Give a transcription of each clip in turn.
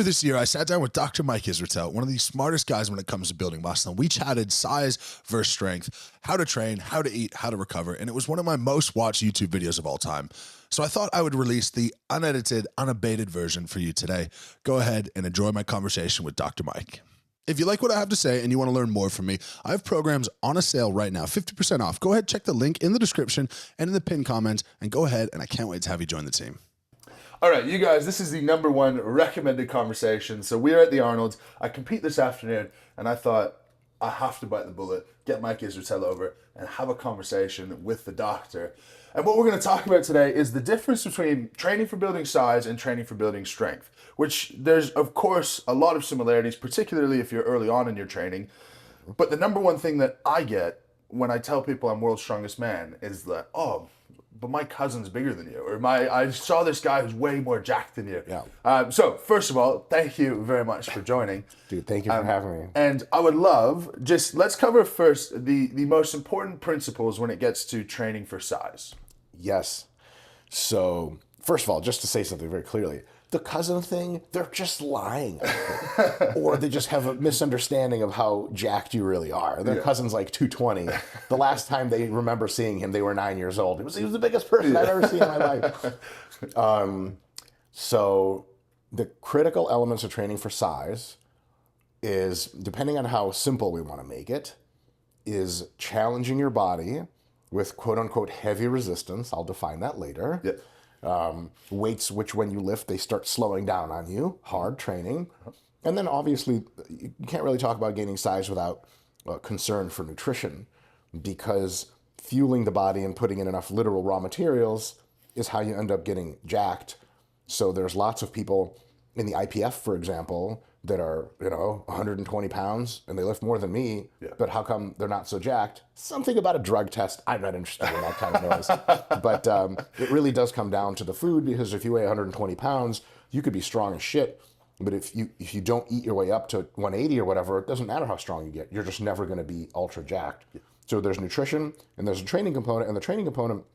Earlier this year, I sat down with Dr. Mike Israetel, one of the smartest guys when it comes to building muscle. And we chatted size versus strength, how to train, how to eat, how to recover. And it was one of my most watched YouTube videos of all time. So I thought I would release the unedited, unabated version for you today. Go ahead and enjoy my conversation with Dr. Mike. If you like what I have to say and you want to learn more from me, I have programs on a sale right now, 50% off. Go ahead, check the link in the description and in the pinned comment, and go ahead, and I can't wait to have you join the team. All right, you guys, this is the #1 recommended conversation. So we're at the Arnold's. I compete this afternoon, and I thought I have to bite the bullet, get Mike Israetel over, and have a conversation with the doctor. And what we're going to talk about today is the difference between training for building size and training for building strength, which there's, of course, a lot of similarities, particularly if you're early on in your training. But the #1 thing that I get when I tell people I'm world's strongest man is that, oh, but my cousin's bigger than you, or I saw this guy who's way more jacked than you. Yeah. So first of all, thank you very much for joining. Dude, thank you for having me. And I would love, let's cover first the most important principles when it gets to training for size. Yes. So first of all, just to say something very clearly, the cousin thing, they're just lying. Or they just have a misunderstanding of how jacked you really are. Their cousin's like 220. The last time they remember seeing him, they were 9 years old. He was the biggest person I've ever seen in my life. So the critical elements of training for size is, depending on how simple we want to make it, is challenging your body with quote unquote heavy resistance. I'll define that later. Yeah. Weights which when you lift, they start slowing down on you, hard training. And then obviously you can't really talk about gaining size without concern for nutrition, because fueling the body and putting in enough literal raw materials is how you end up getting jacked. So there's lots of people in the IPF, for example, that are, 120 pounds and they lift more than me, but how come they're not so jacked? Something about a drug test. I'm not interested in that kind of noise. But it really does come down to the food, because if you weigh 120 pounds, you could be strong as shit. But if you don't eat your way up to 180 or whatever, it doesn't matter how strong you get. You're just never going to be ultra jacked. So there's nutrition and there's a training component, and the training component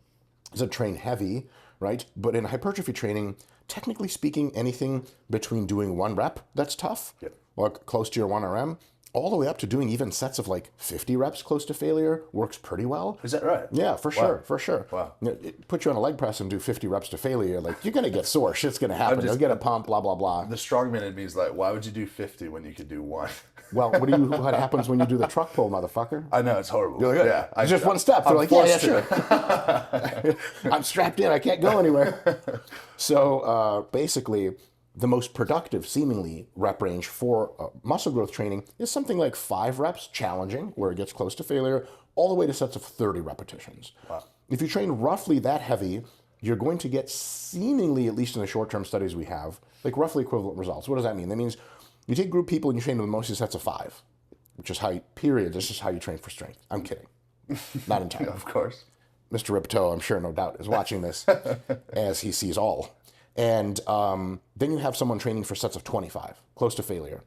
is a train heavy, right? But in hypertrophy training, technically speaking, anything between doing 1 rep that's tough, or close to your 1 RM, all the way up to doing even sets of like 50 reps close to failure works pretty well. Is that right? Yeah, for sure, for sure. Wow. Put you on a leg press and do 50 reps to failure, like you're gonna get sore, shit's gonna happen, you'll get a pump, blah, blah, blah. The strongman in me is like, why would you do 50 when you could do 1? Well, what happens when you do the truck pull, motherfucker? I know, it's horrible. You're like, yeah, it's just one step. They're like, yeah, sure. I'm strapped in, I can't go anywhere. So basically, the most productive, seemingly, rep range for muscle growth training is something like 5 reps, challenging, where it gets close to failure, all the way to sets of 30 repetitions. Wow. If you train roughly that heavy, you're going to get seemingly, at least in the short-term studies we have, like roughly equivalent results. What does that mean? That means you take group people and you train them mostly sets of 5, which is this is how you train for strength. I'm kidding. Not entirely. Of course. Mr. Ripto, I'm sure, no doubt, is watching this as he sees all. And then you have someone training for sets of 25, close to failure.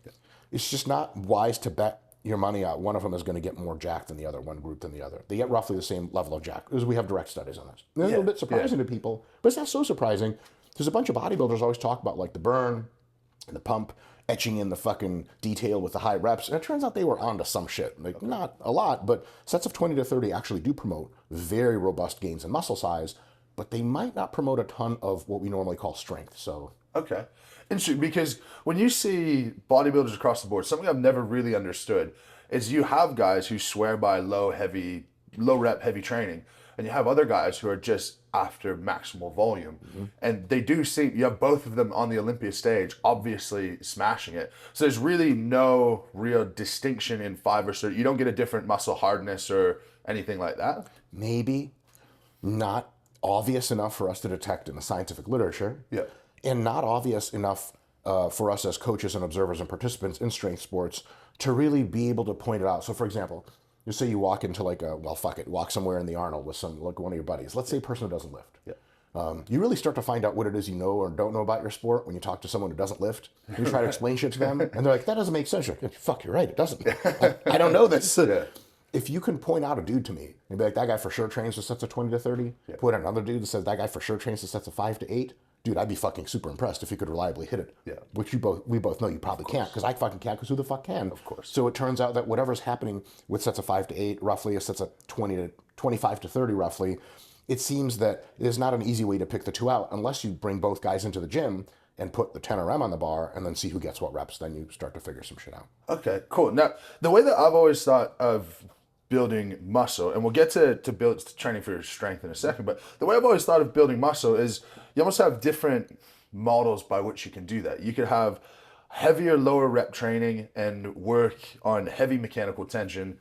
It's just not wise to bet your money out. One of them is going to get more jacked than the other, one group than the other. They get roughly the same level of jack, because we have direct studies on this. And it's a little bit surprising to people, but it's not so surprising, because a bunch of bodybuilders always talk about like the burn and the pump, etching in the fucking detail with the high reps. And it turns out they were onto some shit. Like, not a lot, but sets of 20 to 30 actually do promote very robust gains in muscle size, but they might not promote a ton of what we normally call strength. So okay. Interesting, because when you see bodybuilders across the board, something I've never really understood is you have guys who swear by low rep heavy training, and you have other guys who are just after maximal volume. And they do see, you have both of them on the Olympia stage, obviously smashing it. So there's really no real distinction in 5 or so. You don't get a different muscle hardness or anything like that. Maybe not obvious enough for us to detect in the scientific literature, and not obvious enough for us as coaches and observers and participants in strength sports to really be able to point it out. So for example, you say you walk into like walk somewhere in the Arnold with one of your buddies. Let's say a person who doesn't lift. You really start to find out what it is you know or don't know about your sport when you talk to someone who doesn't lift. You try to explain shit to them, and they're like, that doesn't make sense. You're like, fuck, you're right, it doesn't. I don't know this. If you can point out a dude to me and be like, that guy for sure trains with sets of 20 to 30, point out another dude that says that guy for sure trains with sets of 5 to 8, dude, I'd be fucking super impressed if you could reliably hit it. Yeah. Which we both know you probably can't, because I fucking can't, because who the fuck can? Of course. So it turns out that whatever's happening with sets of 5 to 8, roughly, sets of 25 to 30, roughly, it seems that there's not an easy way to pick the two out unless you bring both guys into the gym and put the 10 RM on the bar and then see who gets what reps. Then you start to figure some shit out. Okay, cool. Now, the way that I've always thought of building muscle, and we'll get to training for your strength in a second, but the way I've always thought of building muscle is you almost have different models by which you can do that. You could have heavier lower rep training and work on heavy mechanical tension,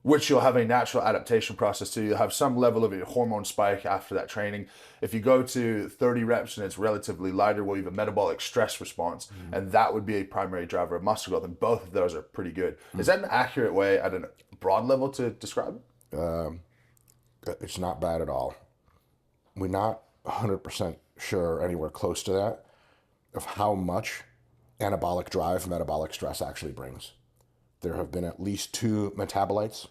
which you'll have a natural adaptation process to. You'll have some level of a hormone spike after that training. If you go to 30 reps and it's relatively lighter, well, you have a metabolic stress response, and that would be a primary driver of muscle growth, and both of those are pretty good. Is that an accurate way at a broad level to describe it? It's not bad at all. We're not 100% sure anywhere close to that of how much anabolic drive metabolic stress actually brings. There have been at least 2 metabolites,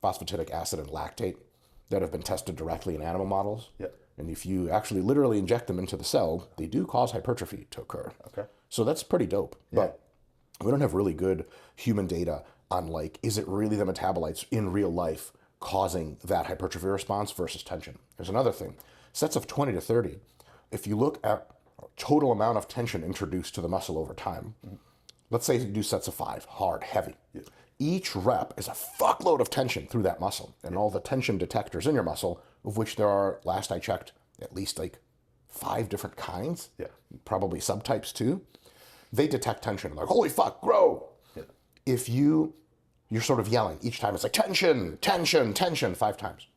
phosphatidic acid and lactate, that have been tested directly in animal models. Yeah. And if you actually literally inject them into the cell, they do cause hypertrophy to occur. Okay. So that's pretty dope. Yeah. But we don't have really good human data on, like, is it really the metabolites in real life causing that hypertrophy response versus tension? There's another thing. Sets of 20 to 30, if you look at total amount of tension introduced to the muscle over time, let's say you do sets of 5, hard, heavy. Yeah. Each rep is a fuckload of tension through that muscle, and all the tension detectors in your muscle, of which there are, last I checked, at least like 5 different kinds, probably subtypes too. They detect tension, like, holy fuck, grow. Yeah. If you're sort of yelling each time, it's like tension, tension, tension, 5 times.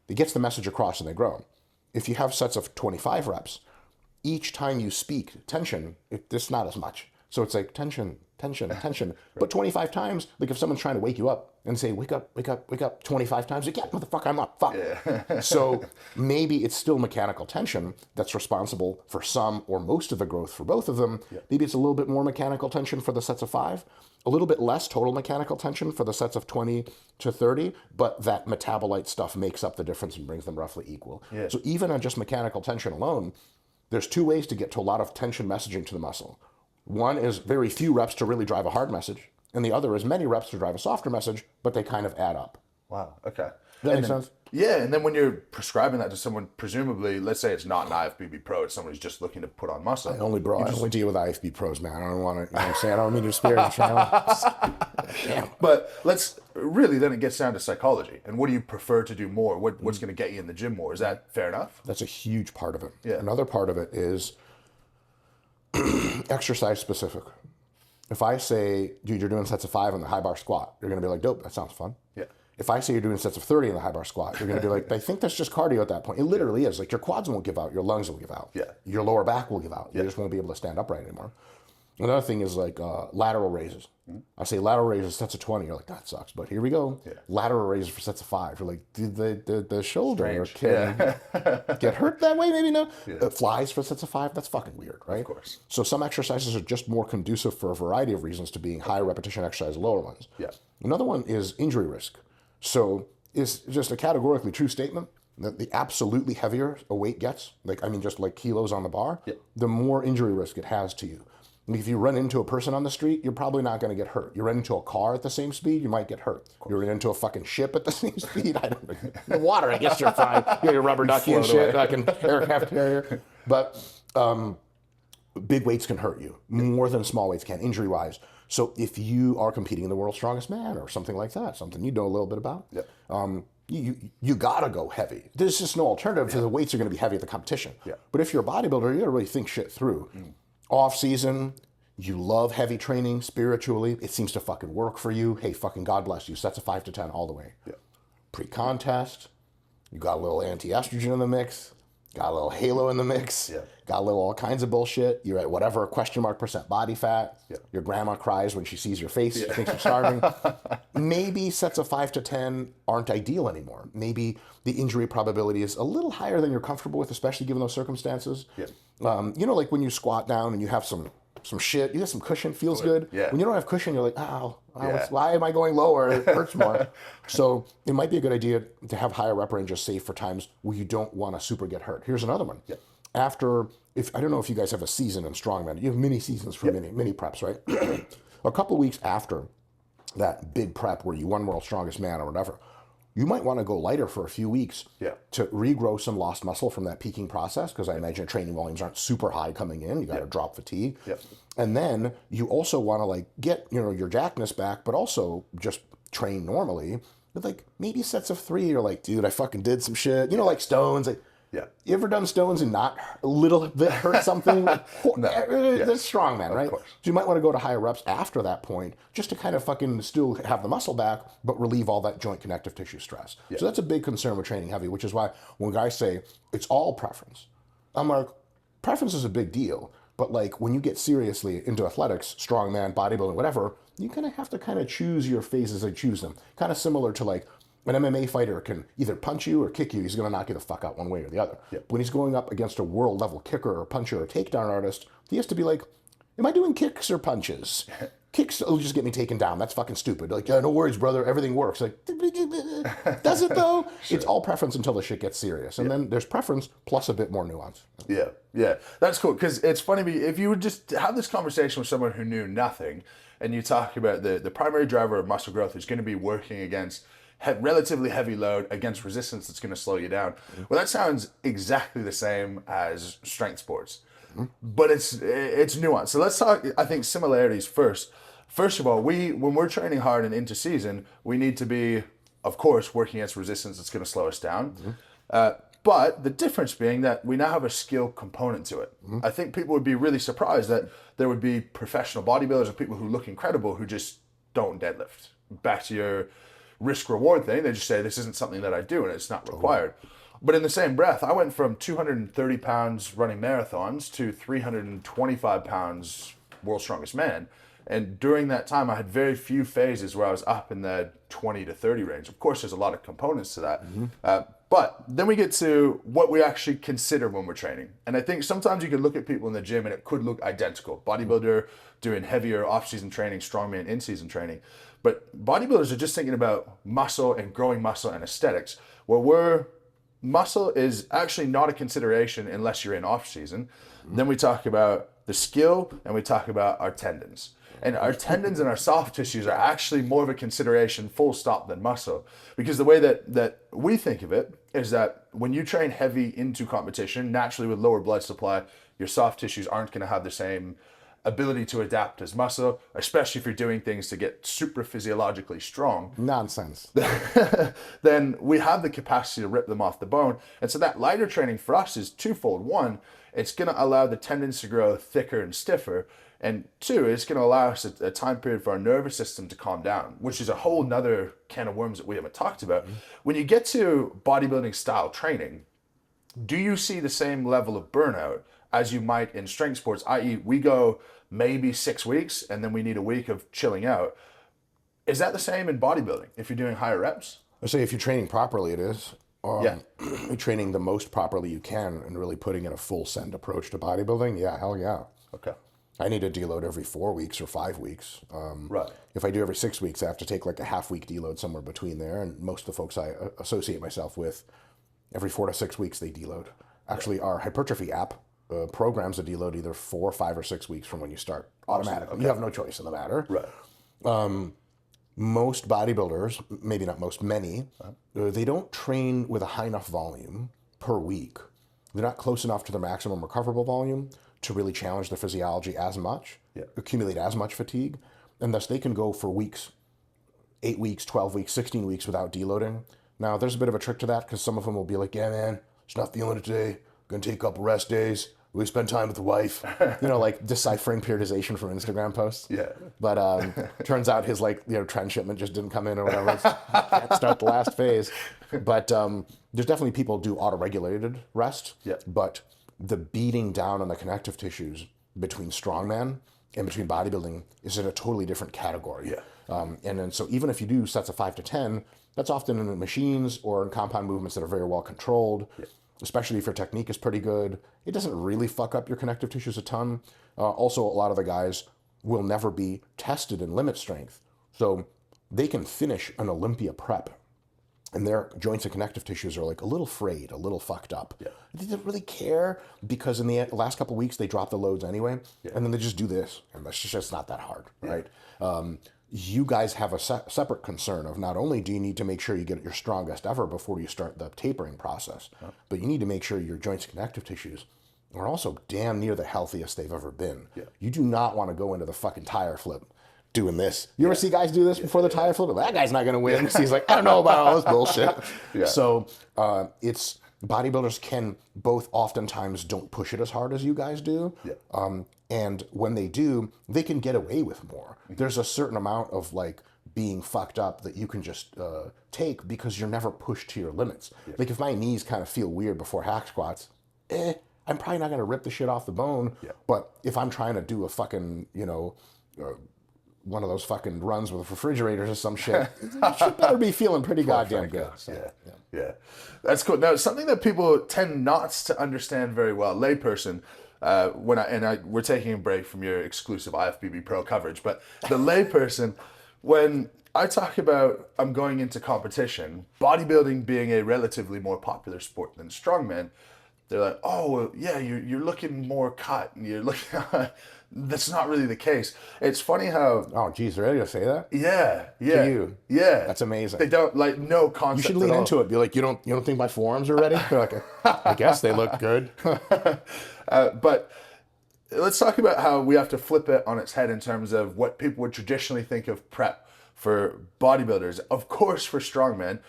It gets the message across and they grow. If you have sets of 25 reps, each time you speak tension, it's not as much. So it's like tension, tension, tension. Right. But 25 times, like if someone's trying to wake you up and say, wake up, wake up, wake up, 25 times, like, yeah, motherfucker, I'm up, fuck. Yeah. So maybe it's still mechanical tension that's responsible for some or most of the growth for both of them. Yeah. Maybe it's a little bit more mechanical tension for the sets of 5, a little bit less total mechanical tension for the sets of 20 to 30, but that metabolite stuff makes up the difference and brings them roughly equal. Yeah. So even on just mechanical tension alone, there's 2 ways to get to a lot of tension messaging to the muscle. One is very few reps to really drive a hard message, and the other is many reps to drive a softer message, but they kind of add up. Wow, okay. That makes sense? Yeah, and then when you're prescribing that to someone, presumably, let's say it's not an IFBB pro, it's someone who's just looking to put on muscle. I only deal with IFB pros, man. I don't want to, you know what I'm saying? I don't mean to spare the channel. Damn. But then it gets down to psychology. And what do you prefer to do more? What's going to get you in the gym more? Is that fair enough? That's a huge part of it. Yeah. Another part of it is exercise specific. If I say, dude, you're doing sets of 5 on the high bar squat, you're going to be like, dope, that sounds fun. Yeah. If I say you're doing sets of 30 in the high bar squat, you're going to be like, I think that's just cardio at that point. It literally is. Like, your quads won't give out, your lungs will give out. Yeah. Your lower back will give out. You just won't be able to stand upright anymore. Another thing is like lateral raises. I say lateral raises, sets of 20. You're like, that sucks. But here we go. Yeah. Lateral raises for sets of 5. You're like, did the shoulder can get hurt that way? Maybe no. Yeah. Flies for sets of 5. That's fucking weird, right? Of course. So some exercises are just more conducive for a variety of reasons to being higher repetition exercise, lower ones. Yeah. Another one is injury risk. So it's just a categorically true statement that the absolutely heavier a weight gets, just like kilos on the bar, the more injury risk it has to you. If you run into a person on the street, you're probably not going to get hurt. You run into a car at the same speed, you might get hurt. You run into a fucking ship at the same speed, I don't know. The water, I guess you're fine. You got your rubber ducky and shit, like an aircraft carrier. But big weights can hurt you more than small weights can, injury-wise. So if you are competing in the world's strongest man or something like that, something you know a little bit about, you gotta go heavy. There's just no alternative because the weights are going to be heavy at the competition. Yeah. But if you're a bodybuilder, you gotta really think shit through. Off season, you love heavy training spiritually. It seems to fucking work for you. Hey, fucking God bless you. Sets of 5 to 10 all the way. Yeah. Pre-contest, you got a little anti-estrogen in the mix. Got a little halo in the mix. Yeah. Got a little all kinds of bullshit. You're at whatever % body fat. Yeah. Your grandma cries when she sees your face. She thinks you're starving. Maybe sets of 5 to 10 aren't ideal anymore. Maybe the injury probability is a little higher than you're comfortable with, especially given those circumstances. Yeah. Like when you squat down and you have some shit, you got some cushion, feels good. Yeah. When you don't have cushion, you're like, why am I going lower? It hurts more. So it might be a good idea to have higher rep ranges safe for times where you don't want to super get hurt. Here's another one. Yeah. after, if I don't know if you guys have a season in strongman, you have mini seasons for mini preps, right? A couple weeks after that big prep where you won world's strongest man or whatever, you might want to go lighter for a few weeks to regrow some lost muscle from that peaking process, because I imagine training volumes aren't super high coming in. You got to drop fatigue. And then you also want to like get, you know, your jackness back, but also just train normally with like maybe sets of 3. You're like, dude, I fucking did some shit. You know, like stones. Like, you ever done stones and not a little bit hurt something? That's strongman, right? So you might want to go to higher reps after that point just to kind of fucking still have the muscle back, but relieve all that joint connective tissue stress. So that's a big concern with training heavy, which is why when guys say it's all preference, I'm like, preference is a big deal. But like when you get seriously into athletics, strongman, bodybuilding, whatever, you kind of have to kind of choose your phases and choose them. Kind of similar to like, an MMA fighter can either punch you or kick you. He's going to knock you the fuck out one way or the other. When he's going up against a world level kicker or puncher or takedown artist, he has to be like, am I doing kicks or punches? Kicks will just get me taken down. That's fucking stupid. Like, yeah, no worries, brother. Everything works. Like, does it though? It's all preference until the shit gets serious. And then there's preference plus a bit more nuance. Yeah. That's cool. Because it's funny, if you would just have this conversation with someone who knew nothing, and you talk about the primary driver of muscle growth is going to be working against relatively heavy load against resistance that's going to slow you down. Well, that sounds exactly the same as strength sports, but it's nuanced. So let's talk, I think, similarities first. First of all, when we're training hard and into season, we need to be, of course, working against resistance that's going to slow us down. But the difference being that we now have a skill component to it. I think people would be really surprised that there would be professional bodybuilders or people who look incredible who just don't deadlift. Back to your risk reward thing, they just say this isn't something that I do and it's not required. But in the same breath, I went from 230 pounds running marathons to 325 pounds world's strongest man. And during that time, I had very few phases where I was up in the 20 to 30 range. Of course, there's a lot of components to that. But then we get to what we actually consider when we're training. And I think sometimes you could look at people in the gym and it could look identical. Bodybuilder doing heavier off-season training, strongman in-season training. But bodybuilders are just thinking about muscle and growing muscle and aesthetics, where muscle is actually not a consideration unless you're in off-season. Then we talk about the skill and we talk about our tendons. And our tendons and our soft tissues are actually more of a consideration, full stop, than muscle. Because the way that we think of it is that when you train heavy into competition, naturally with lower blood supply, your soft tissues aren't going to have the same ability to adapt as muscle, especially if you're doing things to get super physiologically strong. Nonsense. Then we have the capacity to rip them off the bone. And so that lighter training for us is twofold. One, it's going to allow the tendons to grow thicker and stiffer. And two, it's going to allow us a time period for our nervous system to calm down, which is a whole nother can of worms that we haven't talked about. When you get to bodybuilding style training, do you see the same level of burnout as you might in strength sports, i.e. we go maybe 6 weeks and then we need a week of chilling out? Is that the same in bodybuilding if you're doing higher reps? I say if you're training properly, it is. You're training the most properly you can and really putting in a full send approach to bodybuilding. Yeah, hell yeah. Okay. I need to deload every 4 weeks or 5 weeks. If I do every 6 weeks, I have to take like a half-week deload somewhere between there. And most of the folks I associate myself with, every 4 to 6 weeks they deload. Actually, our hypertrophy app programs a deload either 4, 5, or 6 weeks from when you start automatically. Okay. You have no choice in the matter. Most bodybuilders, maybe not most, many, they don't train with a high enough volume per week. They're not close enough to their maximum recoverable volume to really challenge their physiology as much, accumulate as much fatigue, and thus they can go for weeks, 8 weeks, 12 weeks, 16 weeks without deloading. Now, there's a bit of a trick to that because some of them will be like, yeah, man, just not feeling it today. Gonna take a couple rest days. We spend time with the wife. You know, like deciphering periodization from Instagram posts. But turns out his trend shipment just didn't come in or whatever. Can't start the last phase. But there's definitely people who do auto-regulated rest. But the beating down on the connective tissues between strongman and between bodybuilding is in a totally different category. And then so even if you do sets of 5 to 10, that's often in the machines or in compound movements that are very well controlled. Especially if your technique is pretty good. It doesn't really fuck up your connective tissues a ton. Also, a lot of the guys will never be tested in limit strength. So they can finish an Olympia prep and their joints and connective tissues are like a little frayed, a little fucked up. Yeah. They didn't really care because in the last couple of weeks they drop the loads anyway, and then they just do this, and that's just not that hard, right? You guys have a separate concern of not only do you need to make sure you get your strongest ever before you start the tapering process, but you need to make sure your joints and connective tissues are also damn near the healthiest they've ever been. Yeah. You do not want to go into the fucking tire flip doing this. You ever see guys do this before the tire flip? That guy's not going to win. So he's like, I don't know about all this bullshit. So it's bodybuilders can both oftentimes don't push it as hard as you guys do. And when they do, they can get away with more. There's a certain amount of like being fucked up that you can just take because you're never pushed to your limits. Like if my knees kind of feel weird before hack squats, I'm probably not going to rip the shit off the bone. But if I'm trying to do a fucking, one of those fucking runs with refrigerators or some shit, you should better be feeling pretty goddamn good. So, yeah. That's cool. Now, something that people tend not to understand very well, layperson, we're taking a break from your exclusive IFBB Pro coverage, but the layperson, when I talk about I'm going into competition, bodybuilding being a relatively more popular sport than strongman, they're like, oh, well, yeah, you're looking more cut, and you're looking. That's not really the case. It's funny how. Oh, geez, they're ready to say that? Yeah. To you? Yeah. That's amazing. They don't like no concept. You should lean into it. Be like, you don't think my forearms are ready? They're like, I guess they look good. But let's talk about how we have to flip it on its head in terms of what people would traditionally think of prep for bodybuilders. Of course, for strongmen,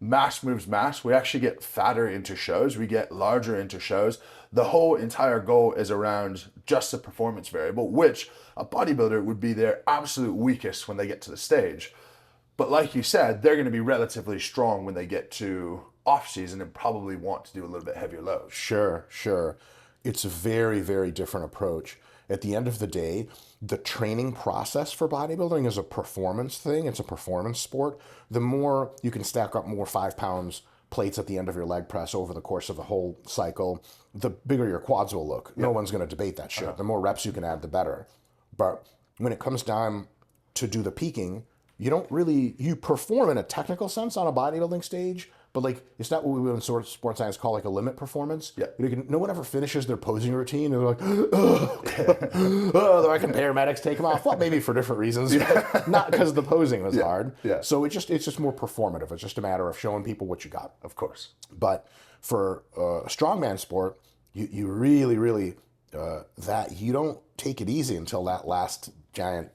mass moves mass. We actually get fatter into shows. We get larger into shows. The whole entire goal is around just a performance variable, which a bodybuilder would be their absolute weakest when they get to the stage. But like you said, they're going to be relatively strong when they get to off season and probably want to do a little bit heavier loads. Sure. It's a very, very different approach. At the end of the day, the training process for bodybuilding is a performance thing. It's a performance sport. The more you can stack up more 5 pounds plates at the end of your leg press over the course of the whole cycle, the bigger your quads will look. No one's going to debate that shit. The more reps you can add, the better. But when it comes down to do the peaking, you perform in a technical sense on a bodybuilding stage, but like it's not what we would in sports science call like a limit performance. No one ever finishes their posing routine and they're like, the fucking paramedics take them off. Well, maybe for different reasons, but not because the posing was hard. So it's just more performative. It's just a matter of showing people what you got. Of course. But for a strongman sport, you really that you don't take it easy until that last giant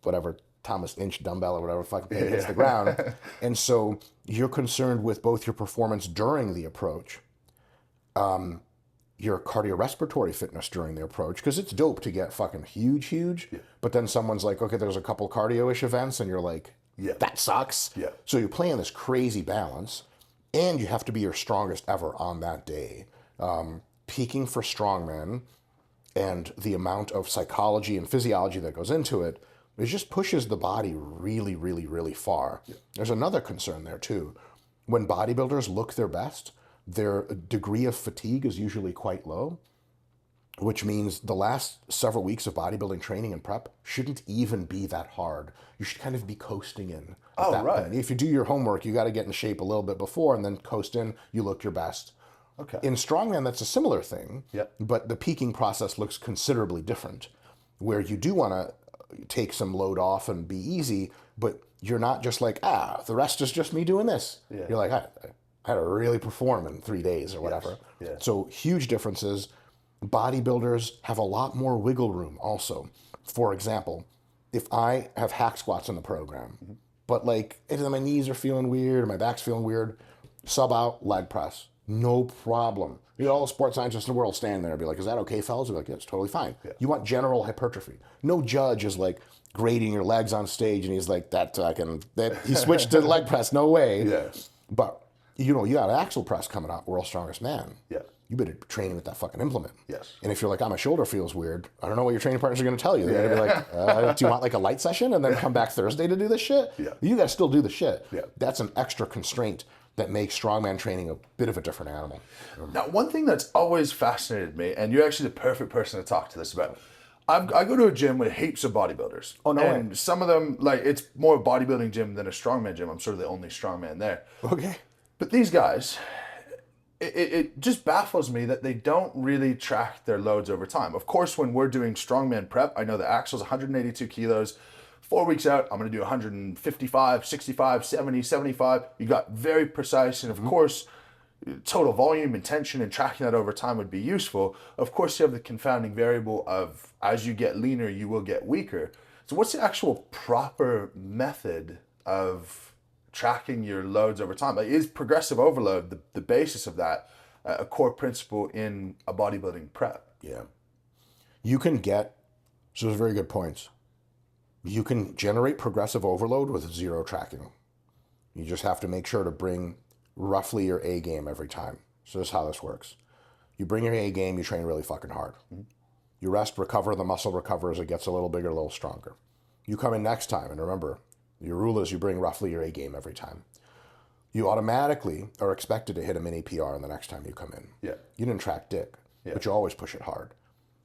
whatever Thomas Inch dumbbell or whatever fucking thing hits the ground. And so you're concerned with both your performance during the approach, your cardiorespiratory fitness during the approach, because it's dope to get fucking huge, but then someone's like, okay, there's a couple cardio-ish events, and you're like, that sucks. So you're playing this crazy balance, and you have to be your strongest ever on that day. Peaking for strongmen and the amount of psychology and physiology that goes into it, it just pushes the body really far. There's another concern there too. When bodybuilders look their best, their degree of fatigue is usually quite low, which means the last several weeks of bodybuilding training and prep shouldn't even be that hard. You should kind of be coasting in at that point. If you do your homework, you got to get in shape a little bit before and then coast in, you look your best. Okay. In strongman, that's a similar thing, but the peaking process looks considerably different, where you do want to take some load off and be easy, but you're not just like, the rest is just me doing this. You're like, I had to really perform in 3 days or whatever. So huge differences. Bodybuilders have a lot more wiggle room also. For example, if I have hack squats in the program, but like if my knees are feeling weird or my back's feeling weird, sub out leg press. No problem. You know, all the sports scientists in the world stand there and be like, is that okay, fellas? They're like, yeah, it's totally fine. You want general hypertrophy. No judge is like grading your legs on stage and he's like, he switched to leg press, no way. But, you got an axle press coming out, world's strongest man. You better be training with that fucking implement. And if you're like, my shoulder feels weird, I don't know what your training partners are going to tell you. They're going to be like, do you want like a light session and then come back Thursday to do this shit? You got to still do the shit. That's an extra constraint that makes strongman training a bit of a different animal. Now, one thing that's always fascinated me, and you're actually the perfect person to talk to this about, I go to a gym with heaps of bodybuilders. Oh, no and way. some of them, like, it's more a bodybuilding gym than a strongman gym. I'm sort of the only strongman there. Okay. But these guys, it just baffles me that they don't really track their loads over time. Of course, when we're doing strongman prep, I know the axle's 182 kilos. 4 weeks out, I'm going to do 155, 65, 70, 75. You got very precise. And of course, total volume and tension and tracking that over time would be useful. Of course, you have the confounding variable of as you get leaner, you will get weaker. So what's the actual proper method of tracking your loads over time? Like, is progressive overload the basis of that, a core principle in a bodybuilding prep? Yeah. You can get, so those are very good points. You can generate progressive overload with zero tracking. You just have to make sure to bring roughly your A game every time. So this is how this works. You bring your A game, you train really fucking hard. You rest, recover, the muscle recovers, it gets a little bigger, a little stronger. You come in next time, and remember, your rule is you bring roughly your A game every time. You automatically are expected to hit a mini PR the next time you come in. Yeah. You didn't track dick, but you always push it hard.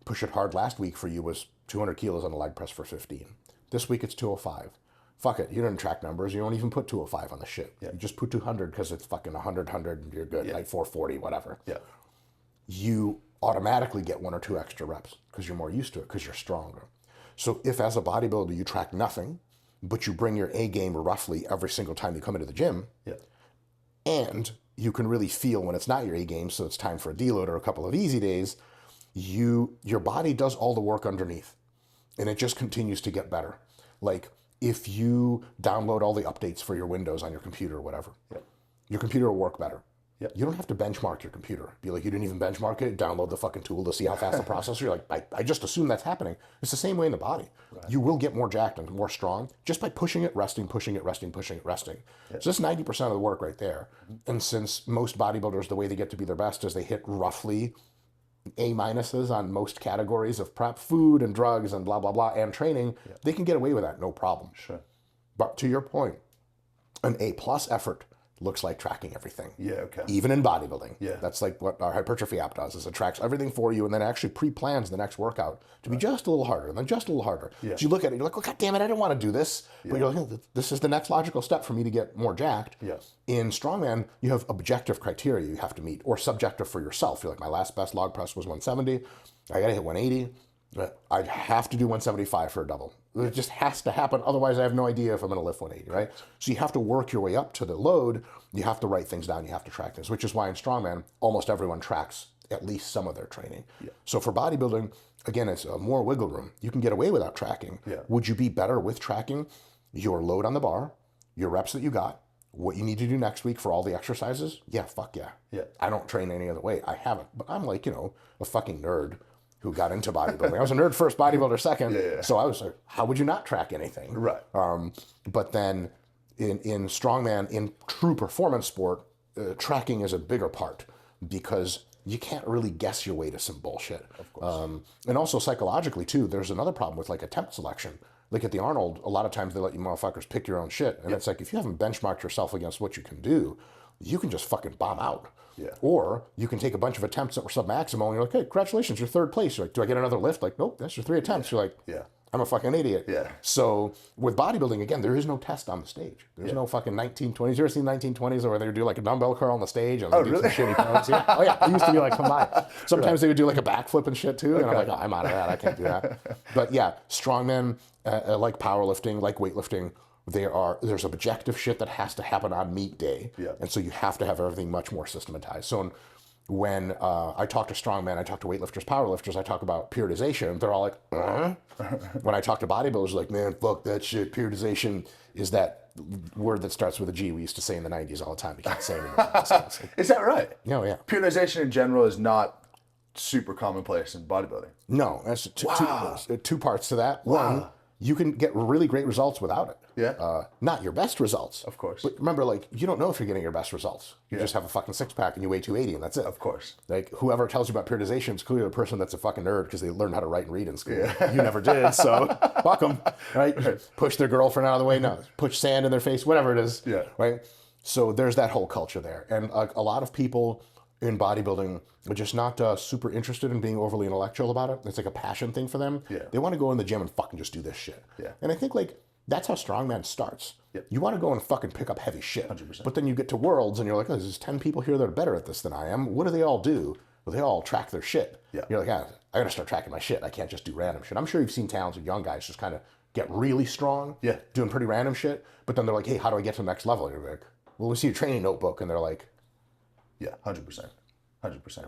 Push it hard last week for you was 200 kilos on the leg press for 15. This week it's 205. Fuck it, you didn't track numbers. You don't even put 205 on the shit. You just put 200 because it's fucking 100, and you're good, like 440, whatever. You automatically get 1 or 2 extra reps because you're more used to it, because you're stronger. So if as a bodybuilder you track nothing, but you bring your A game roughly every single time you come into the gym, and you can really feel when it's not your A game, so it's time for a deload or a couple of easy days, your body does all the work underneath, and it just continues to get better. Like, if you download all the updates for your Windows on your computer or whatever, your computer will work better. You don't have to benchmark your computer. Be like, you didn't even benchmark it, download the fucking tool to see how fast the processor. You're like, I just assume that's happening. It's the same way in the body. You will get more jacked and more strong just by pushing it, resting, pushing it, resting, pushing it, resting. So that's 90% of the work right there. And since most bodybuilders, the way they get to be their best is they hit roughly A- on most categories of prep, food and drugs and blah, blah, blah, and training, they can get away with that, no problem. But to your point, an A+ effort looks like tracking everything. Even in bodybuilding. That's like what our hypertrophy app does, is it tracks everything for you and then actually pre-plans the next worktout to be just a little harder and then just a little harder. So you look at it, you're like, well, God damn it, I didn't want to do this. But you're like, oh, this is the next logical step for me to get more jacked. In strongman, you have objective criteria you have to meet, or subjective for yourself. You're like, my last best log press was 170. I got to hit 180. I have to do 175 for a double. It just has to happen. Otherwise, I have no idea if I'm going to lift 180, right? So you have to work your way up to the load. You have to write things down. You have to track things, which is why in strongman, almost everyone tracks at least some of their training. So for bodybuilding, again, it's more wiggle room. You can get away without tracking. Would you be better with tracking your load on the bar, your reps that you got, what you need to do next week for all the exercises? Yeah, fuck yeah. I don't train any other way. I haven't. But I'm like, a fucking nerd who got into bodybuilding. I was a nerd first, bodybuilder second. So I was like, how would you not track anything? But then in strongman, in true performance sport, tracking is a bigger part because you can't really guess your way to some bullshit. And also psychologically too, there's another problem with like attempt selection. Like at the Arnold, a lot of times they let you motherfuckers pick your own shit. And it's like, if you haven't benchmarked yourself against what you can do, you can just fucking bomb out. Or you can take a bunch of attempts that were sub-maximal and you're like, hey, congratulations, you're third place. You're like, do I get another lift? Like, nope, that's your 3 attempts. You're like, I'm a fucking idiot. So with bodybuilding, again, there is no test on the stage. There's no fucking 1920s. You ever seen 1920s where they do like a dumbbell curl on the stage and do some shitty pose? Oh yeah, it used to be like, come by. Sometimes they would do like a backflip and shit too. And I'm like, oh, I'm out of that. I can't do that. But yeah, strongmen, like powerlifting, like weightlifting, there's objective shit that has to happen on meet day. And so you have to have everything much more systematized. So when I talk to strongmen, I talk to weightlifters, powerlifters, I talk about periodization, they're all like, When I talk to bodybuilders, like, man, fuck that shit. Periodization is that word that starts with a G we used to say in the 90s all the time. You can't say it anymore. Is that right? No, yeah. Periodization in general is not super commonplace in bodybuilding. No, that's two parts to that. One, you can get really great results without it. Not your best results. Of course. But remember, like, you don't know if you're getting your best results. You just have a fucking six-pack and you weigh 280 and that's it. Of course. Like, whoever tells you about periodization is clearly a person that's a fucking nerd because they learned how to write and read in school. You never did, so fuck them, right? Push their girlfriend out of the way, no. Push sand in their face, whatever it is, right? So there's that whole culture there. And a lot of people in bodybuilding are just not super interested in being overly intellectual about it. It's like a passion thing for them. They want to go in the gym and fucking just do this shit. And I think, like, That's how strongman starts. Yep. You want to go and fucking pick up heavy shit. 100%. But then you get to worlds and you're like, oh, there's 10 people here that are better at this than I am. What do they all do? Well, they all track their shit. Yeah. You're like, I got to start tracking my shit. I can't just do random shit. I'm sure you've seen talented young guys just kind of get really strong, Yeah. doing pretty random shit. But then they're like, hey, how do I get to the next level? And you're like, well, we see your training notebook. And they're like, yeah, 100%. 100%.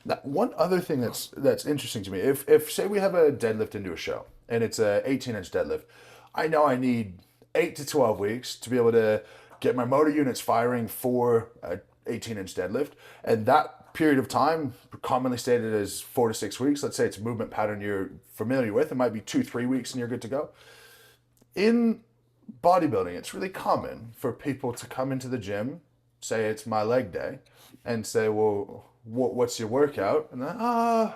Now, one other thing that's interesting to me, if say we have a deadlift into a show and it's a 18-inch deadlift, I know I need 8 to 12 weeks to be able to get my motor units firing for a 18-inch deadlift. And that period of time, commonly stated as 4 to 6 weeks, let's say it's a movement pattern you're familiar with, it might be 2-3 weeks and you're good to go. In bodybuilding, it's really common for people to come into the gym, say it's my leg day, and say, well, what's your workout? And then,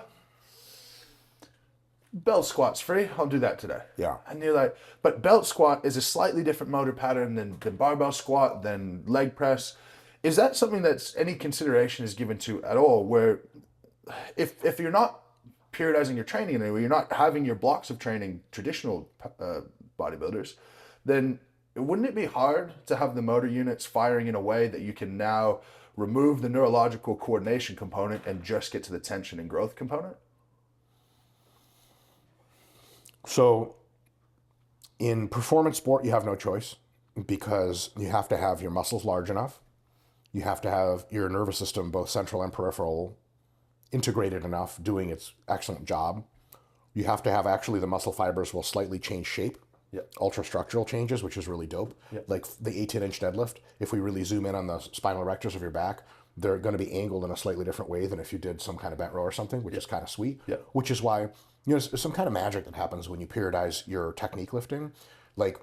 belt squat's free, I'll do that today. Yeah. And you're like, but belt squat is a slightly different motor pattern than barbell squat, than leg press. Is that something that's any consideration is given to at all, where if you're not periodizing your training in any way, you're not having your blocks of training traditional bodybuilders, then wouldn't it be hard to have the motor units firing in a way that you can now remove the neurological coordination component and just get to the tension and growth component? So in performance sport, you have no choice because you have to have your muscles large enough. You have to have your nervous system, both central and peripheral, integrated enough, doing its excellent job. You have to have actually the muscle fibers will slightly change shape. Yep. Ultra-structural changes, which is really dope. Yep. Like the 18-inch deadlift, if we really zoom in on the spinal erectors of your back, they're going to be angled in a slightly different way than if you did some kind of bent row or something, which is kind of sweet. Yep. Which is why, there's some kind of magic that happens when you periodize your technique lifting. Like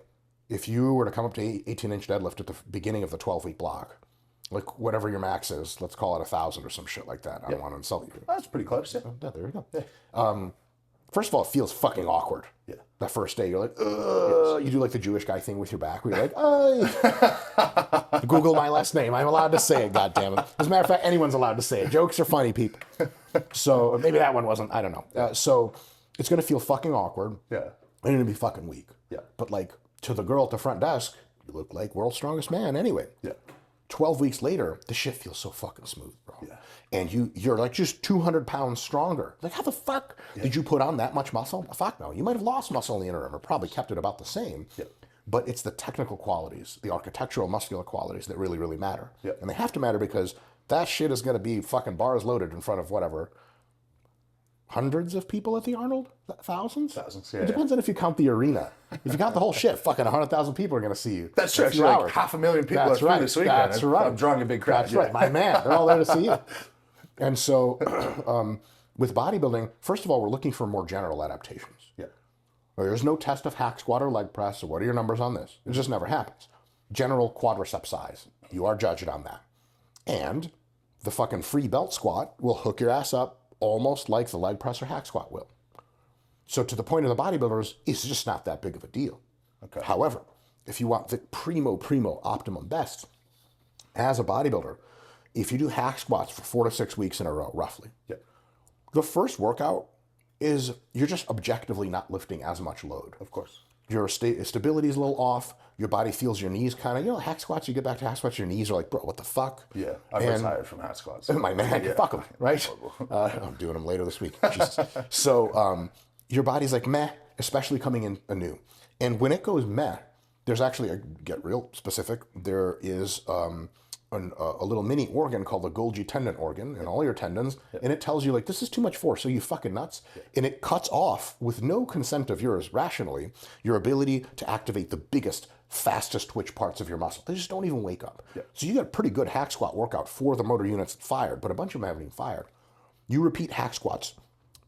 if you were to come up to 18-inch deadlift at the beginning of the 12-week block, like whatever your max is, let's call it 1,000 or some shit like that. I don't want to insult you. That's pretty close, yeah. Yeah, there we go. Yeah. First of all, it feels fucking awkward. Yeah. That first day, you're like, ugh. You do like the Jewish guy thing with your back, where you're like, oh. Google my last name. I'm allowed to say it, goddammit. As a matter of fact, anyone's allowed to say it. Jokes are funny, people. So maybe that one wasn't, I don't know. So it's going to feel fucking awkward. Yeah. And you're going to be fucking weak. Yeah. But like, to the girl at the front desk, you look like world's strongest man anyway. Yeah. 12 weeks later, the shit feels so fucking smooth, bro. Yeah. And you're like just 200 pounds stronger. Like, how the fuck did you put on that much muscle? Fuck no. You might have lost muscle in the interim or probably kept it about the same. Yeah. But it's the technical qualities, the architectural muscular qualities that really, really matter. Yeah. And they have to matter because that shit is going to be fucking bars loaded in front of whatever, hundreds of people at the Arnold? Thousands? Thousands, yeah. It depends on if you count the arena. If you count the whole shit, fucking 100,000 people are going to see you. That's true. in a few Actually, like hours. 500,000 people That's are right. free this weekend. That's right. I'm drawing a big crowd. That's right. My man. They're all there to see you. And so with bodybuilding, first of all, we're looking for more general adaptations. Yeah. There's no test of hack squat or leg press or what are your numbers on this. It just never happens. General quadricep size. You are judged on that. And the fucking free belt squat will hook your ass up almost like the leg press or hack squat will. So to the point of the bodybuilders, it's just not that big of a deal. Okay. However, if you want the primo optimum best, as a bodybuilder, if you do hack squats for 4 to 6 weeks in a row, roughly, the first workout is you're just objectively not lifting as much load. Of course. Your stability is a little off. Your body feels your knees kind of, hack squats, you get back to hack squats, your knees are like, bro, what the fuck? Yeah, I'm retired from hack squats. My man, fuck them, right? I'm doing them later this week. Jesus. So your body's like meh, especially coming in anew. And when it goes meh, there's actually, get real specific, there is a little mini organ called the Golgi tendon organ in all your tendons, and it tells you like, this is too much force, so you fucking nuts. And it cuts off, with no consent of yours rationally, your ability to activate the biggest, fastest twitch parts of your muscle. They just don't even wake up. So you got a pretty good hack squat workout for the motor units that fired, but a bunch of them haven't even fired. You repeat hack squats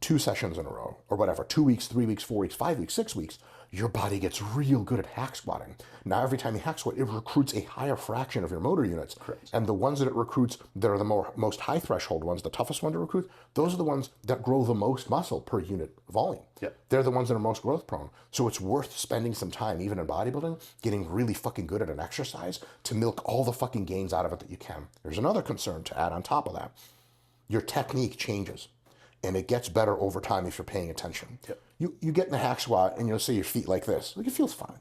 2 sessions in a row, or whatever, 2 weeks, 3 weeks, 4 weeks, 5 weeks, 6 weeks, your body gets real good at hack squatting. Now, every time you hack squat, it recruits a higher fraction of your motor units. Correct. And the ones that it recruits, that are the most high threshold ones, the toughest one to recruit, those are the ones that grow the most muscle per unit volume. They're the ones that are most growth prone. So it's worth spending some time, even in bodybuilding, getting really fucking good at an exercise to milk all the fucking gains out of it that you can. There's another concern to add on top of that. Your technique changes. And it gets better over time if you're paying attention. You get in the hack squat and you'll see your feet like this. Like, it feels fine.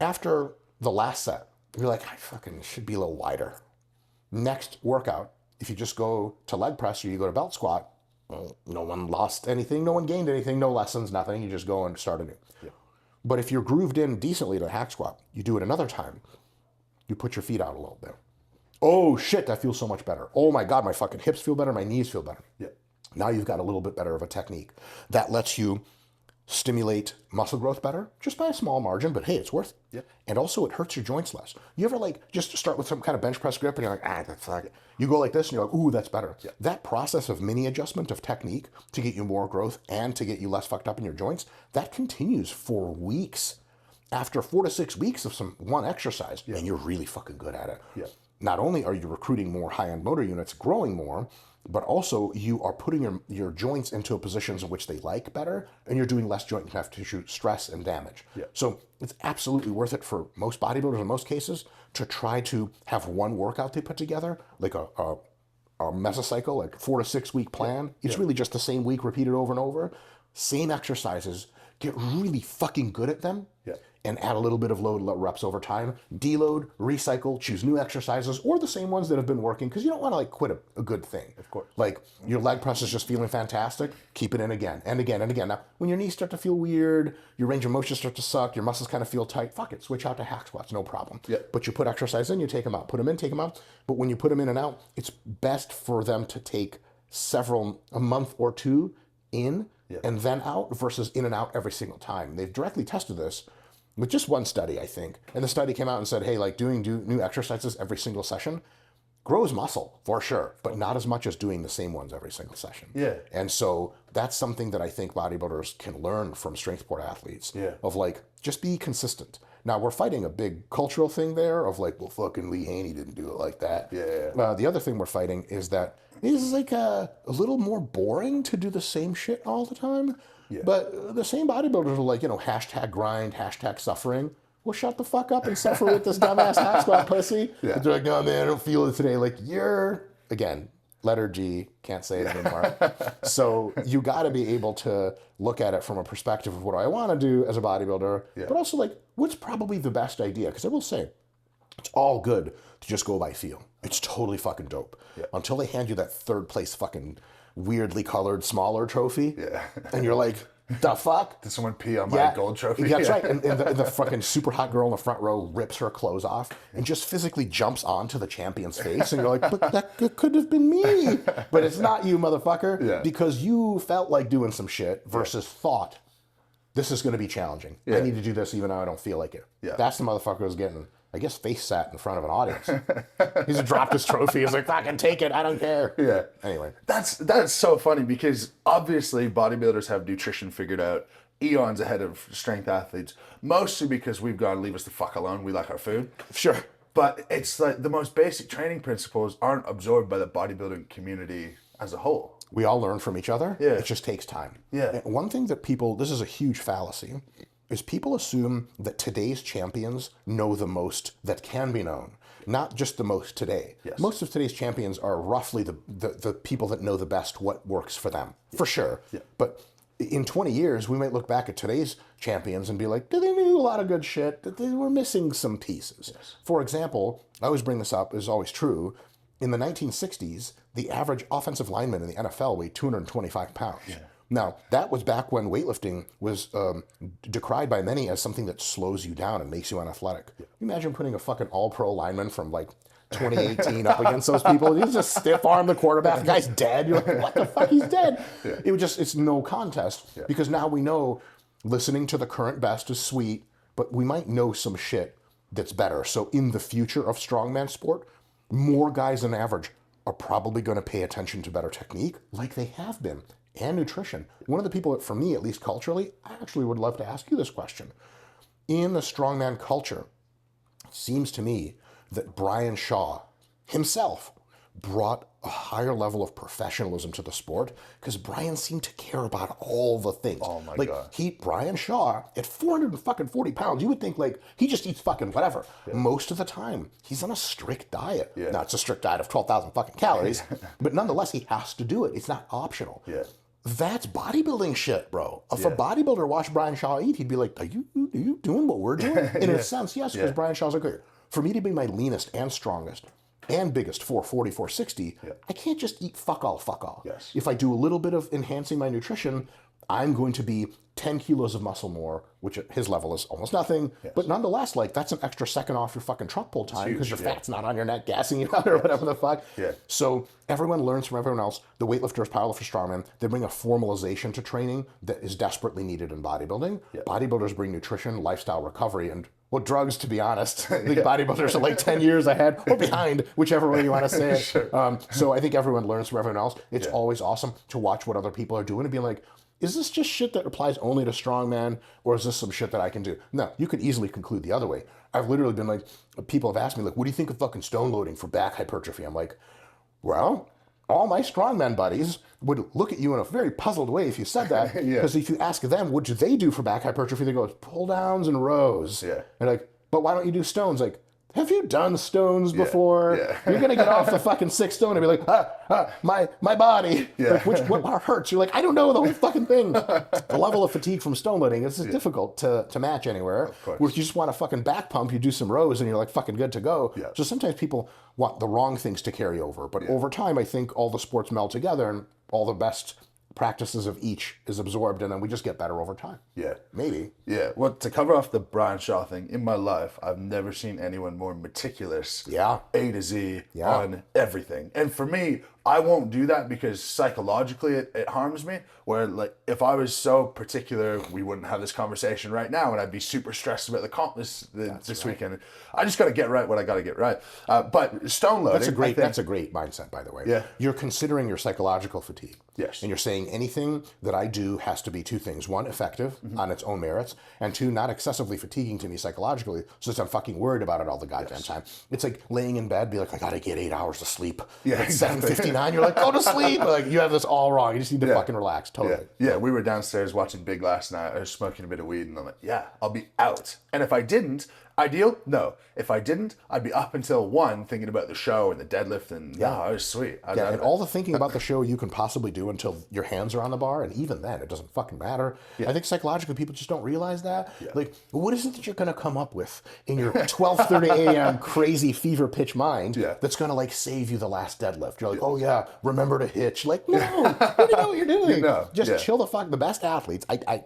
After the last set, you're like, I fucking should be a little wider. Next workout, if you just go to leg press or you go to belt squat, well, no one lost anything, no one gained anything, no lessons, nothing. You just go and start anew. Yeah. But if you're grooved in decently to a hack squat, you do it another time, you put your feet out a little bit. Oh shit, that feels so much better. Oh my God, my fucking hips feel better, my knees feel better. Yeah. Now you've got a little bit better of a technique. That lets you stimulate muscle growth better, just by a small margin, but hey, it's worth it. Yeah. And also it hurts your joints less. You ever like just start with some kind of bench press grip and you're like, that's like it. You go like this and you're like, ooh, that's better. Yeah. That process of mini adjustment of technique to get you more growth and to get you less fucked up in your joints, that continues for weeks. After 4 to 6 weeks of some one exercise, and you're really fucking good at it. Yeah. Not only are you recruiting more high-end motor units, growing more, but also you are putting your joints into positions in which they like better, and you're doing less joint and connective tissue stress and damage. Yeah. So it's absolutely worth it for most bodybuilders in most cases to try to have one workout they put together, like a mesocycle, like 4 to 6 week plan. It's really just the same week repeated over and over. Same exercises. Get really fucking good at them. Yeah. And add a little bit of load reps over time. Deload, recycle, choose new exercises, or the same ones that have been working, because you don't want to like quit a good thing. Of course. Like your leg press is just feeling fantastic, keep it in again and again and again. Now, when your knees start to feel weird, your range of motion starts to suck, your muscles kind of feel tight, fuck it, switch out to hack squats, no problem. Yeah. But you put exercise in, you take them out. Put them in, take them out. But when you put them in and out, it's best for them to take a month or two in and then out versus in and out every single time. They've directly tested this with just one study, I think. And the study came out and said, hey, like doing new exercises every single session grows muscle for sure, but not as much as doing the same ones every single session. Yeah. And so that's something that I think bodybuilders can learn from strength sport athletes of like, just be consistent. Now we're fighting a big cultural thing there of like, well, fucking Lee Haney didn't do it like that. Yeah. The other thing we're fighting is that it's like a little more boring to do the same shit all the time. Yeah. But the same bodybuilders are like, hashtag grind, hashtag suffering. Well, shut the fuck up and suffer with this dumbass hack squat pussy. Yeah. They're like, no, man, I don't feel it today. Like, again, letter G, can't say it anymore. So you got to be able to look at it from a perspective of what do I want to do as a bodybuilder, but also like, what's probably the best idea? Because I will say, it's all good to just go by feel. It's totally fucking dope. Yeah. Until they hand you that third place fucking weirdly colored smaller trophy. Yeah. And you're like, the fuck? Did someone pee on my gold trophy? That's right. And the fucking super hot girl in the front row rips her clothes off and just physically jumps onto the champion's face. And you're like, but that could have been me. But it's not you, motherfucker. Yeah. Because you felt like doing some shit versus thought, this is going to be challenging. Yeah. I need to do this even though I don't feel like it. Yeah. That's the motherfucker who's getting, I guess, face sat in front of an audience. He's dropped his trophy. He's like, fucking take it. I don't care. Yeah. Anyway. That's so funny because obviously bodybuilders have nutrition figured out eons ahead of strength athletes, mostly because we've got to leave us the fuck alone. We like our food. Sure. But it's like the most basic training principles aren't absorbed by the bodybuilding community as a whole. We all learn from each other. Yeah. It just takes time. Yeah. And one thing that this is a huge fallacy, is people assume that today's champions know the most that can be known, not just the most today. Yes. Most of today's champions are roughly the people that know the best what works for them, for sure. Yeah. But in 20 years, we might look back at today's champions and be like, they knew a lot of good shit, that they were missing some pieces. Yes. For example, I always bring this up, is always true. In the 1960s, the average offensive lineman in the NFL weighed 225 pounds. Yeah. Now, that was back when weightlifting was decried by many as something that slows you down and makes you unathletic. Yeah. Imagine putting a fucking all-pro lineman from like 2018 up against those people. He's just stiff-arm the quarterback. The guy's dead. You're like, what the fuck? He's dead. Yeah. It's no contest because now we know listening to the current best is sweet, but we might know some shit that's better. So in the future of strongman sport, more guys than average are probably going to pay attention to better technique like they have been. And nutrition. One of the people that, for me, at least culturally, I actually would love to ask you this question. In the strongman culture, it seems to me that Brian Shaw himself brought a higher level of professionalism to the sport because Brian seemed to care about all the things. Oh my God. Brian Shaw, at 440 pounds, you would think like he just eats fucking whatever. Yeah. Most of the time, he's on a strict diet. Yeah. Now, it's a strict diet of 12,000 fucking calories, but nonetheless, he has to do it. It's not optional. Yeah. That's bodybuilding shit, bro. If a bodybuilder watched Brian Shaw eat, he'd be like, are you doing what we're doing? In a sense, yes, because Brian Shaw's like, okay, for me to be my leanest and strongest and biggest 440, 460, I can't just eat fuck all. Yes. If I do a little bit of enhancing my nutrition, I'm going to be 10 kilos of muscle more, which at his level is almost nothing. Yes. But nonetheless, like, that's an extra second off your fucking truck pull time because your fat's not on your neck gassing you out or whatever the fuck. Yeah. So everyone learns from everyone else. The weightlifters, powerlifters, strongmen, they bring a formalization to training that is desperately needed in bodybuilding. Yeah. Bodybuilders bring nutrition, lifestyle, recovery, and well, drugs, to be honest. I think bodybuilders are like 10 years ahead or behind, whichever way you want to say it. Sure. So I think everyone learns from everyone else. It's always awesome to watch what other people are doing and be like, is this just shit that applies only to strongman, or is this some shit that I can do? No, you could easily conclude the other way. I've literally been like, people have asked me, like, what do you think of fucking stone loading for back hypertrophy? I'm like, well, all my strongman buddies would look at you in a very puzzled way if you said that. Because if you ask them, what do they do for back hypertrophy? They go, pull downs and rows. Yeah. And like, but why don't you do stones? Like, have you done stones before? Yeah. You're going to get off the fucking 6 stone and be like, my body. Yeah. Like, what part hurts? You're like, I don't know the whole fucking thing. The level of fatigue from stone loading is difficult to match anywhere. Of course. Where if you just want a fucking back pump, you do some rows and you're like fucking good to go. Yeah. So sometimes people want the wrong things to carry over. But over time, I think all the sports meld together and all the best practices of each is absorbed, and then we just get better over time. Yeah. Maybe. Yeah. Well, to cover off the Brian Shaw thing, in my life, I've never seen anyone more meticulous. A to Z on everything. And for me, I won't do that because psychologically it harms me. Where, like, if I was so particular, we wouldn't have this conversation right now, and I'd be super stressed about the comp this weekend. I just got to get right what I got to get right. But stone loading, that's a great mindset, by the way. Yeah. You're considering your psychological fatigue. Yes. And you're saying anything that I do has to be 2 things. 1, effective on its own merits, and 2, not excessively fatiguing to me psychologically, so that I'm fucking worried about it all the goddamn time. It's like laying in bed, be like, I got to get 8 hours of sleep. Yeah, at 7:59, you're like, go to sleep. Like, you have this all wrong. You just need to fucking relax. Totally. Yeah, we were downstairs watching Big last night. I was smoking a bit of weed, and I'm like, yeah, I'll be out. And if I didn't, ideal? No. If I didn't, I'd be up until 1 thinking about the show and the deadlift, and no, it was sweet. And all the thinking about the show you can possibly do until your hands are on the bar, and even then, it doesn't fucking matter. I think psychologically, people just don't realize that. Like, what is it that you're going to come up with in your 12:30 a.m. crazy fever pitch mind that's going to, like, save you the last deadlift? You're like, oh yeah, remember to hitch. Like, no, you know what you're doing. Just chill the fuck. The best athletes, I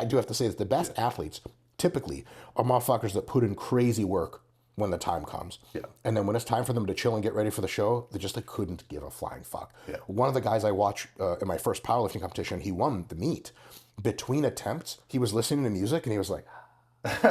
do have to say this, the best athletes typically are motherfuckers that put in crazy work when the time comes. And then when it's time for them to chill and get ready for the show, they just couldn't give a flying fuck. One of the guys I watched in my first powerlifting competition, he won the meet. Between attempts, he was listening to music and he was like,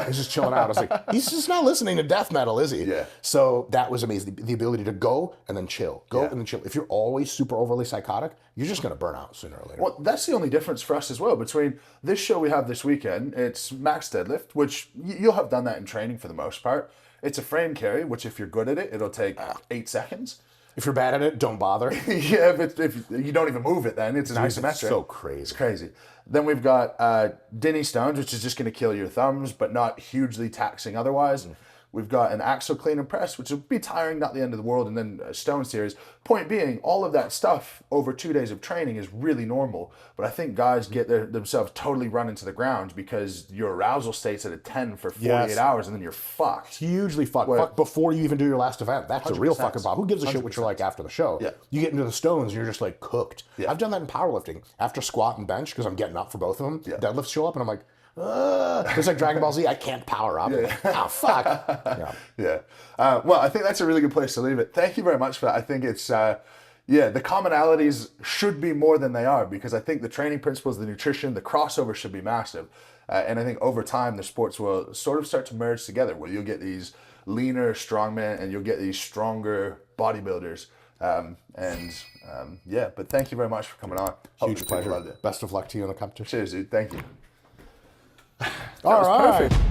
he's just chilling out. I was like, he's just not listening to death metal, is he? So that was amazing. The ability to go and then chill. Go and then chill. If you're always super overly psychotic, you're just going to burn out sooner or later. Well, that's the only difference for us as well. Between this show we have this weekend, it's max deadlift, which you'll have done that in training for the most part. It's a frame carry, which if you're good at it, it'll take 8 seconds. If you're bad at it, don't bother. If you don't even move it, then it's an isometric. It's so crazy. It's crazy. Then we've got Dinny stones, which is just going to kill your thumbs, but not hugely taxing otherwise. We've got an axle clean and press, which will be tiring, not the end of the world, and then a stone series. Point being, all of that stuff over 2 days of training is really normal, but I think guys get themselves totally run into the ground because your arousal state's at a 10 for 48 hours, and then you're fucked. Hugely fucked. Fuck before you even do your last event. That's a real fucking problem. Who gives a shit what you're like after the show? You get into the stones, and you're just like cooked. I've done that in powerlifting. After squat and bench, because I'm getting up for both of them, deadlifts show up, and I'm like, it's like Dragon Ball Z. I can't power up. Oh, fuck. Well, I think that's a really good place to leave it. Thank you very much for that. I think it's, the commonalities should be more than they are, because I think the training principles, the nutrition, the crossover should be massive. And I think over time, the sports will sort of start to merge together, where you'll get these leaner strongmen and you'll get these stronger bodybuilders. But thank you very much for coming on. Huge pleasure. Best of luck to you in the competition. Cheers, dude. Thank you. All right. Perfect.